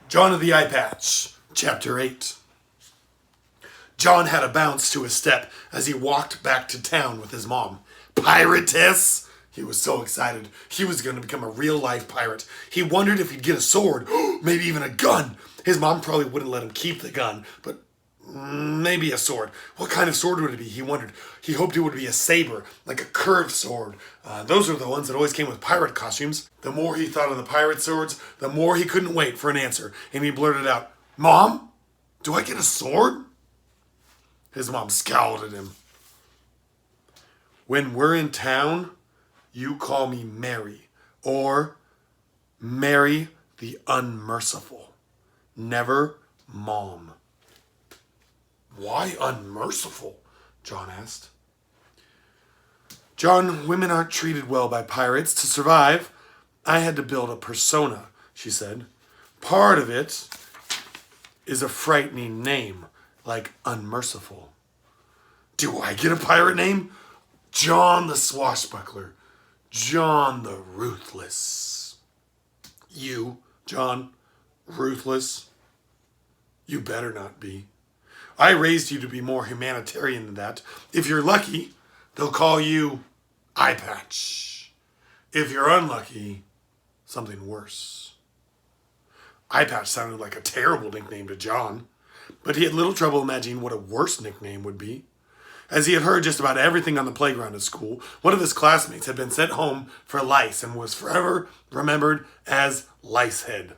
John of the Eye Patch, Chapter 8. John had a bounce to his step as he walked back to town with his mom. Piratess! He was so excited. He was going to become a real-life pirate. He wondered if he'd get a sword, maybe even a gun. His mom probably wouldn't let him keep the gun, but maybe a sword. What kind of sword would it be? He wondered. He hoped it would be a saber, like a curved sword. Those are the ones that always came with pirate costumes. The more he thought of the pirate swords, the more he couldn't wait for an answer. And he blurted out, "Mom, do I get a sword?" His mom scowled at him. "When we're in town, you call me Mary, or Mary the Unmerciful. Never Mom." "Why unmerciful?" John asked. "John, women aren't treated well by pirates. To survive, I had to build a persona," she said. "Part of it is a frightening name, like Unmerciful." "Do I get a pirate name?" "John the Swashbuckler. John the Ruthless." "You, John, ruthless? You better not be. I raised you to be more humanitarian than that. If you're lucky, they'll call you Eye Patch. If you're unlucky, something worse." Eye Patch sounded like a terrible nickname to John, but he had little trouble imagining what a worse nickname would be. As he had heard just about everything on the playground at school, one of his classmates had been sent home for lice and was forever remembered as Licehead.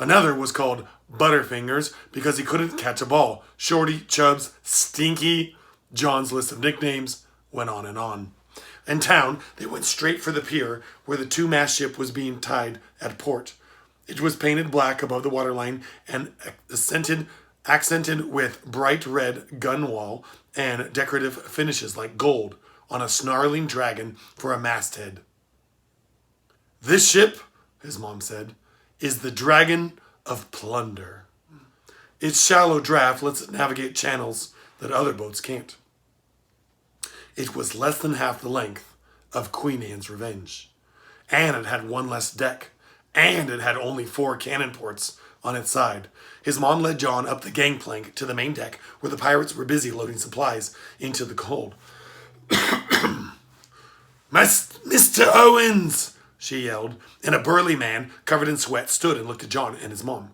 Another was called Butterfingers because he couldn't catch a ball. Shorty, Chubbs, Stinky. John's list of nicknames went on and on. In town, they went straight for the pier where the two-mast ship was being tied at port. It was painted black above the waterline and accented with bright red gunwale and decorative finishes like gold on a snarling dragon for a masthead. "This ship," his mom said, "is the Dragon of Plunder. Its shallow draft lets it navigate channels that other boats can't." It was less than half the length of Queen Anne's Revenge, and it had one less deck, and it had only 4 cannon ports on its side. His mom led John up the gangplank to the main deck where the pirates were busy loading supplies into the hold. "Mr. Owens!" she yelled, and a burly man covered in sweat stood and looked at John and his mom.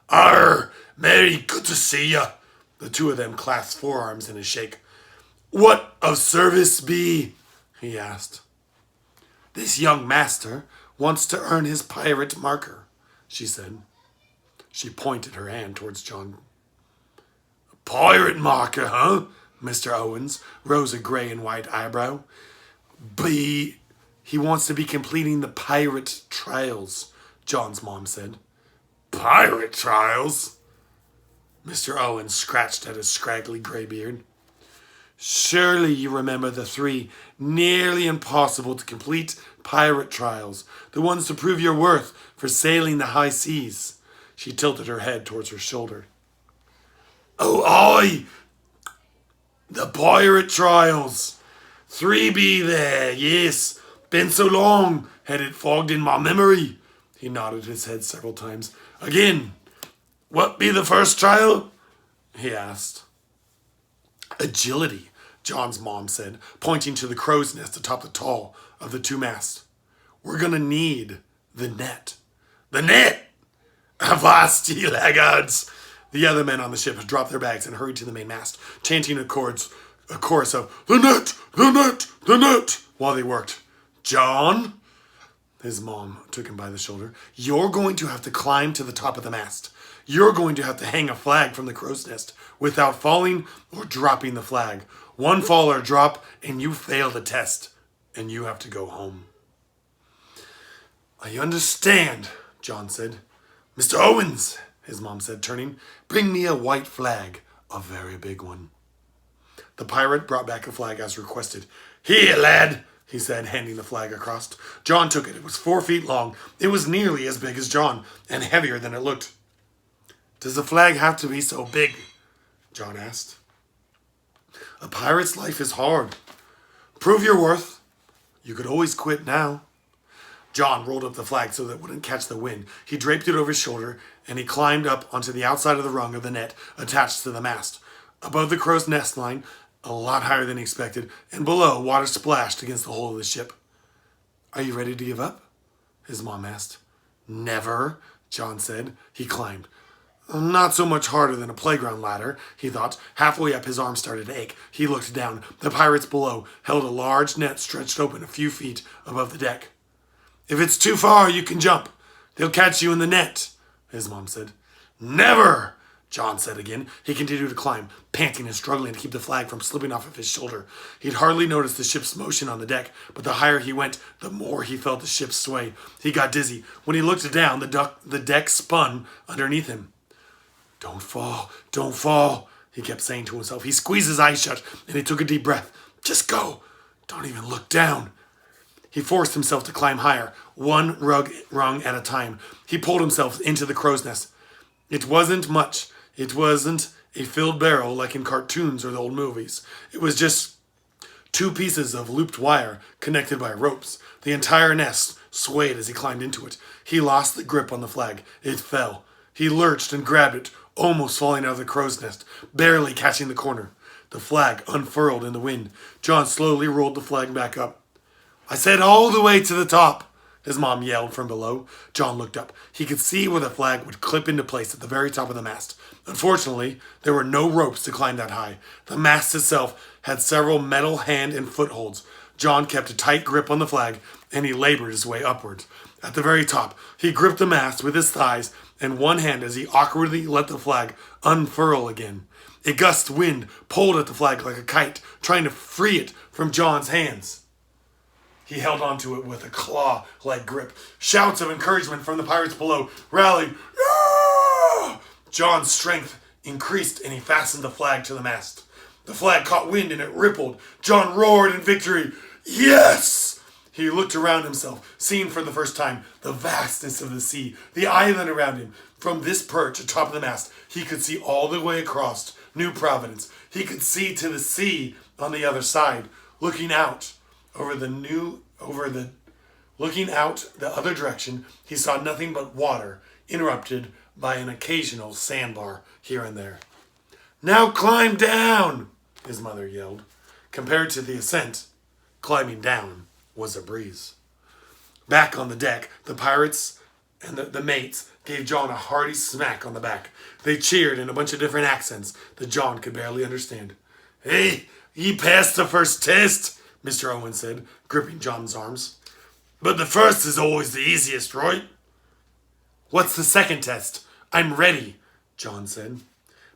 "Arr, Mary, good to see ya." The two of them clasped forearms in a shake. "What of service be?" he asked. "This young master wants to earn his pirate marker," she said. She pointed her hand towards John. "Pirate marker, huh?" Mr. Owens rose a gray and white eyebrow. He wants to be completing the pirate trials," John's mom said. "Pirate trials?" Mr. Owens scratched at his scraggly gray beard. "Surely you remember the 3 nearly impossible to complete pirate trials, the ones to prove your worth for sailing the high seas." She tilted her head towards her shoulder. "Oh, aye! The pirate trials. 3 be there, yes. Been so long, had it fogged in my memory." He nodded his head several times. "Again, what be the first trial?" he asked. "Agility," John's mom said, pointing to the crow's nest atop the tall of the 2 masts. "We're gonna need the net." "The net? Avasti, laggards!" The other men on the ship dropped their bags and hurried to the main mast, chanting a chorus of "The net! The net! The net!" while they worked. "John," his mom took him by the shoulder, "you're going to have to climb to the top of the mast. You're going to have to hang a flag from the crow's nest without falling or dropping the flag. One fall or drop and you fail the test, and you have to go home." "I understand," John said. "Mr. Owens," his mom said, turning, "bring me a white flag, a very big one." The pirate brought back a flag as requested. "Here, lad," he said, handing the flag across. John took it. It was 4 feet long. It was nearly as big as John, and heavier than it looked. "Does the flag have to be so big?" John asked. "A pirate's life is hard. Prove your worth. You could always quit now." John rolled up the flag so that it wouldn't catch the wind. He draped it over his shoulder, and he climbed up onto the outside of the rung of the net attached to the mast. Above the crow's nest line, a lot higher than he expected, and below, water splashed against the hull of the ship. "Are you ready to give up?" his mom asked. "Never," John said. He climbed. Not so much harder than a playground ladder, he thought. Halfway up, his arm started to ache. He looked down. The pirates below held a large net stretched open a few feet above the deck. "If it's too far, you can jump. They'll catch you in the net," his mom said. "Never," John said again. He continued to climb, panting and struggling to keep the flag from slipping off of his shoulder. He'd hardly noticed the ship's motion on the deck, but the higher he went, the more he felt the ship sway. He got dizzy. When he looked down, the deck spun underneath him. "Don't fall, don't fall," he kept saying to himself. He squeezed his eyes shut, and he took a deep breath. "Just go. Don't even look down." He forced himself to climb higher, one rung at a time. He pulled himself into the crow's nest. It wasn't much. It wasn't a filled barrel like in cartoons or the old movies. It was just 2 pieces of looped wire connected by ropes. The entire nest swayed as he climbed into it. He lost the grip on the flag. It fell. He lurched and grabbed it, almost falling out of the crow's nest, barely catching the corner. The flag unfurled in the wind. John slowly rolled the flag back up. "I said all the way to the top," his mom yelled from below. John looked up. He could see where the flag would clip into place at the very top of the mast. Unfortunately, there were no ropes to climb that high. The mast itself had several metal hand and footholds. John kept a tight grip on the flag, and he labored his way upwards. At the very top, he gripped the mast with his thighs and one hand as he awkwardly let the flag unfurl again. A gust of wind pulled at the flag like a kite, trying to free it from John's hands. He held onto it with a claw-like grip. Shouts of encouragement from the pirates below rallied. "Yeah!" John's strength increased, and he fastened the flag to the mast. The flag caught wind and it rippled. John roared in victory. "Yes!" He looked around himself, seeing for the first time the vastness of the sea, the island around him. From this perch atop of the mast, he could see all the way across New Providence. He could see to the sea on the other side. Looking out the other direction, he saw nothing but water, interrupted by an occasional sandbar here and there. "Now climb down," his mother yelled. Compared to the ascent, climbing down was a breeze. Back on the deck, the pirates and the mates gave John a hearty smack on the back. They cheered in a bunch of different accents that John could barely understand. "Hey, ye passed the first test," Mr. Owen said, gripping John's arms. "But the first is always the easiest, right?" "What's the second test? I'm ready," John said.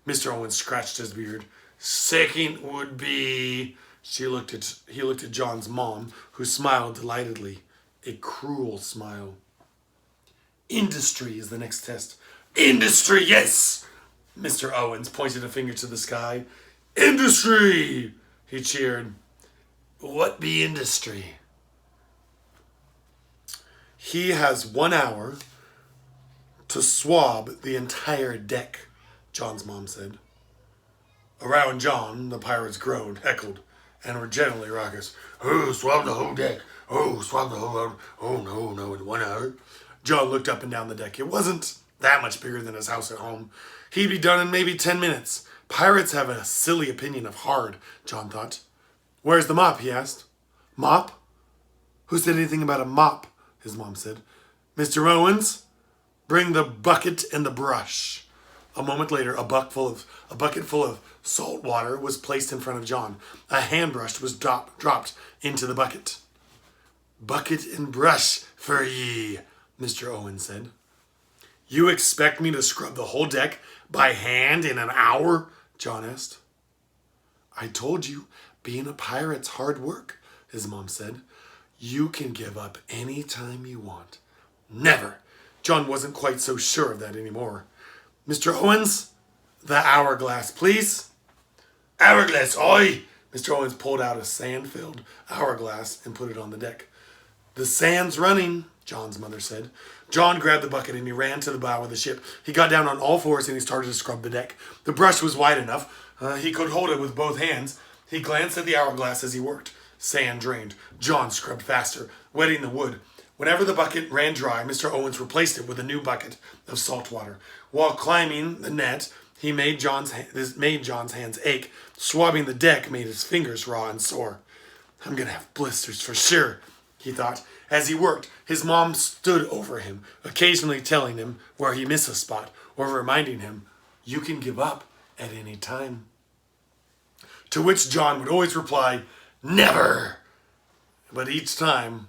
Mr. Owen scratched his beard. "Second would be..." He looked at John's mom, who smiled delightedly. A cruel smile. "Industry is the next test." "Industry, yes!" Mr. Owens pointed a finger to the sky. "Industry!" he cheered. "What be industry?" "He has 1 hour to swab the entire deck," John's mom said. Around John, the pirates groaned, heckled, and were generally raucous. "Oh, swab the whole deck. Oh, swab the whole... Oh, no, in 1 hour." John looked up and down the deck. It wasn't that much bigger than his house at home. He'd be done in maybe 10 minutes. Pirates have a silly opinion of hard, John thought. "Where's the mop?" he asked. "Mop? Who said anything about a mop?" his mom said. "Mr. Owens, bring the bucket and the brush." A moment later, a bucket full of salt water was placed in front of John. A hand brush was dropped into the bucket. "Bucket and brush for ye," Mr. Owen said. "You expect me to scrub the whole deck by hand in an hour?" John asked. "I told you, being a pirate's hard work," his mom said. "You can give up any time you want." "Never!" John wasn't quite so sure of that anymore. "Mr. Owens, the hourglass, please." "Hourglass, aye!" Mr. Owens pulled out a sand-filled hourglass and put it on the deck. "The sand's running," John's mother said. John grabbed the bucket and he ran to the bow of the ship. He got down on all fours and he started to scrub the deck. The brush was wide enough. He could hold it with both hands. He glanced at the hourglass as he worked. Sand drained. John scrubbed faster, wetting the wood. Whenever the bucket ran dry, Mr. Owens replaced it with a new bucket of salt water. While climbing the net, this made John's hands ache. Swabbing the deck made his fingers raw and sore. I'm going to have blisters for sure, he thought. As he worked, his mom stood over him, occasionally telling him where he missed a spot or reminding him, you can give up at any time. To which John would always reply, never! But each time,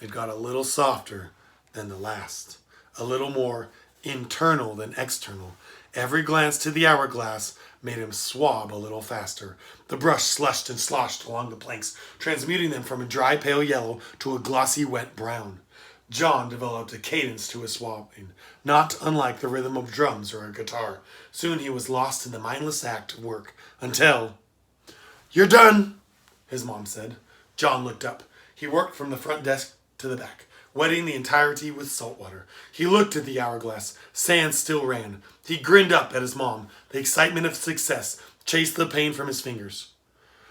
it got a little softer than the last, a little more internal than external. Every glance to the hourglass made him swab a little faster. The brush slushed and sloshed along the planks, transmuting them from a dry pale yellow to a glossy wet brown. John developed a cadence to his swabbing, not unlike the rhythm of drums or a guitar. Soon he was lost in the mindless act of work, until... You're done, his mom said. John looked up. He worked from the front desk to the back, wetting the entirety with salt water. He looked at the hourglass. Sand still ran. He grinned up at his mom. The excitement of success chased the pain from his fingers.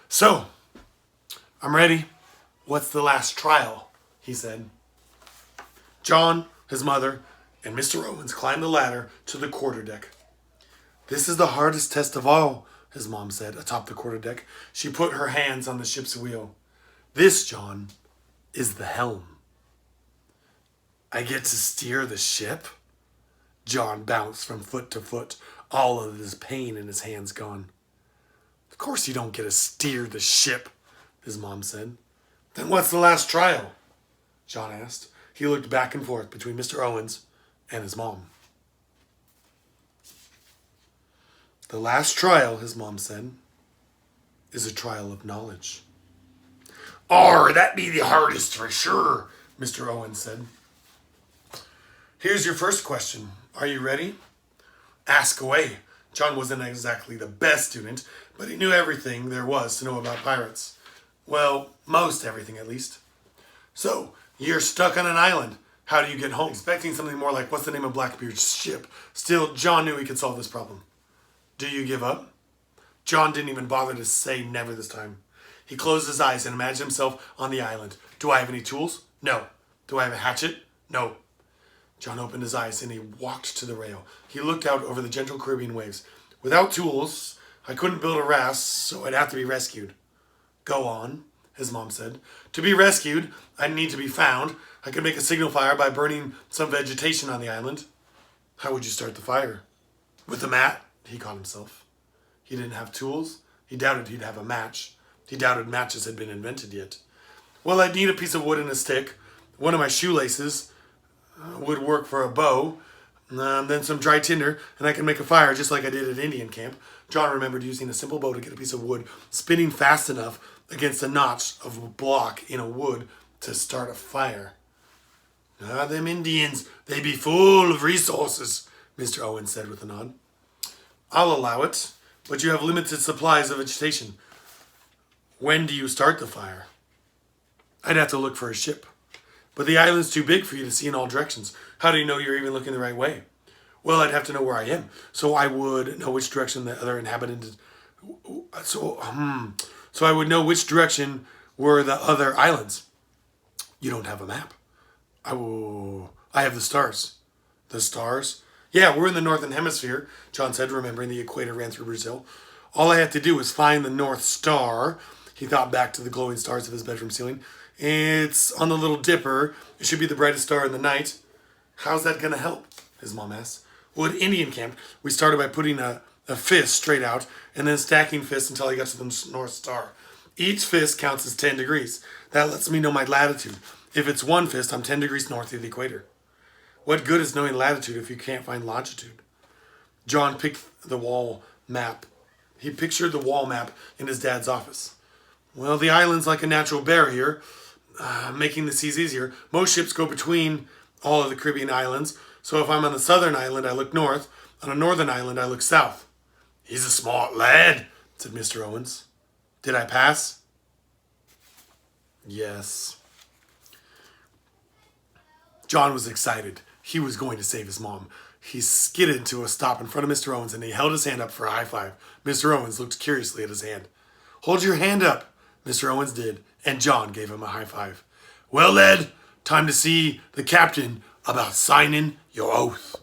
So, I'm ready. What's the last trial? He said. John, his mother, and Mr. Owens climbed the ladder to the quarterdeck. This is the hardest test of all, his mom said, atop the quarterdeck. She put her hands on the ship's wheel. This, John, is the helm. I get to steer the ship? John bounced from foot to foot, all of his pain in his hands gone. Of course you don't get to steer the ship, his mom said. Then what's the last trial? John asked. He looked back and forth between Mr. Owens and his mom. The last trial, his mom said, is a trial of knowledge. That be the hardest for sure, Mr. Owens said. Here's your first question. Are you ready? Ask away. John wasn't exactly the best student, but he knew everything there was to know about pirates. Well, most everything at least. So, you're stuck on an island. How do you get home? Expecting something more like, what's the name of Blackbeard's ship? Still, John knew he could solve this problem. Do you give up? John didn't even bother to say never this time. He closed his eyes and imagined himself on the island. Do I have any tools? No. Do I have a hatchet? No. John opened his eyes and he walked to the rail. He looked out over the gentle Caribbean waves. Without tools, I couldn't build a raft, so I'd have to be rescued. Go on, his mom said. To be rescued, I'd need to be found. I could make a signal fire by burning some vegetation on the island. How would you start the fire? With a mat, he caught himself. He didn't have tools. He doubted he'd have a match. He doubted matches had been invented yet. Well, I'd need a piece of wood and a stick. One of my shoelaces would work for a bow. Then some dry tinder, and I can make a fire just like I did at Indian camp. John remembered using a simple bow to get a piece of wood spinning fast enough against a notch of a block in a wood to start a fire. Them Indians, they be full of resources, Mr. Owens said with a nod. I'll allow it, but you have limited supplies of vegetation. When do you start the fire? I'd have to look for a ship. But the island's too big for you to see in all directions. How do you know you're even looking the right way? Well, I'd have to know where I am, so I would know which direction the other inhabitants... So I would know which direction were the other islands. You don't have a map. I have the stars. The stars? Yeah, we're in the northern hemisphere, John said, remembering the equator ran through Brazil. All I have to do is find the North Star. He thought back to the glowing stars of his bedroom ceiling. It's on the Little Dipper. It should be the brightest star in the night. How's that going to help? His mom asked. Well, at Indian camp, we started by putting a fist straight out and then stacking fists until I got to the North Star. Each fist counts as 10 degrees. That lets me know my latitude. If it's one fist, I'm 10 degrees north of the equator. What good is knowing latitude if you can't find longitude? John picked the wall map. He pictured the wall map in his dad's office. Well, the island's like a natural barrier, making the seas easier. Most ships go between all of the Caribbean islands, so if I'm on the southern island, I look north. On a northern island, I look south. He's a smart lad, said Mr. Owens. Did I pass? Yes. John was excited. He was going to save his mom. He skidded to a stop in front of Mr. Owens and he held his hand up for a high five. Mr. Owens looked curiously at his hand. Hold your hand up, Mr. Owens did, and John gave him a high five. Well, lad, Time to see the captain about signing your oath.